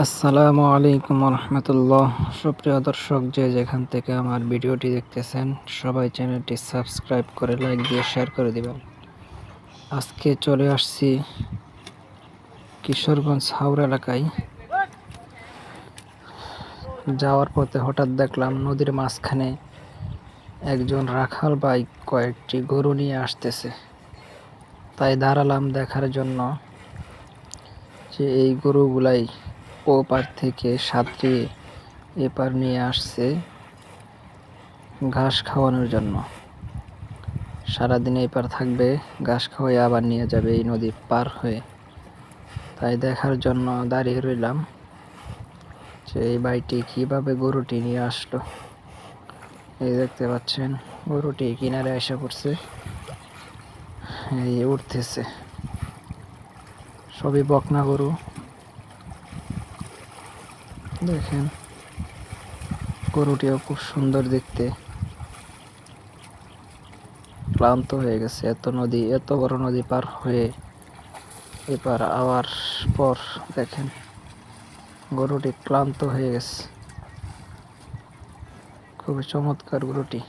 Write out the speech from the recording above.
আসসালামু আলাইকুম রহমতুল্লাহ। সুপ্রিয় দর্শক, যে যেখান থেকে আমার ভিডিওটি দেখতেছেন, সবাই চ্যানেলটি সাবস্ক্রাইব করে লাইক দিয়ে শেয়ার করে দিবেন। আজকে চলে আসছি কিশোরগঞ্জ হাওড় এলাকায়। যাওয়ার পথে হঠাৎ দেখলাম নদীর মাঝখানে একজন রাখাল ভাই কয়েকটি গরু নিয়ে আসতেছে। তাই দাঁড়ালাম দেখার জন্য যে এই গরুগুলাই ওপার থেকে সাঁতরিয়ে এপার নিয়ে আসছে ঘাস খাওয়ানোর জন্য। সারাদিন এপার থাকবে, ঘাস খাওয়াই আবার নিয়ে যাবে এই নদী পার হয়ে। তাই দেখার জন্য দাঁড়িয়ে রইলাম যে এই ভাইটি কিভাবে গরুটি নিয়ে আসলো। এই দেখতে পাচ্ছেন, গরুটি কিনারে এসে পড়ছে, এই উঠতেছে। সবই বকনা গরু। দেখেন, গরুটিও খুব সুন্দর দেখতে। ক্লান্ত হয়ে গেছে এত বড় নদী পার হয়ে এপার আওয়ার পর। দেখেন, গরুটি ক্লান্ত হয়ে গেছে। খুবই চমৎকার গরুটি।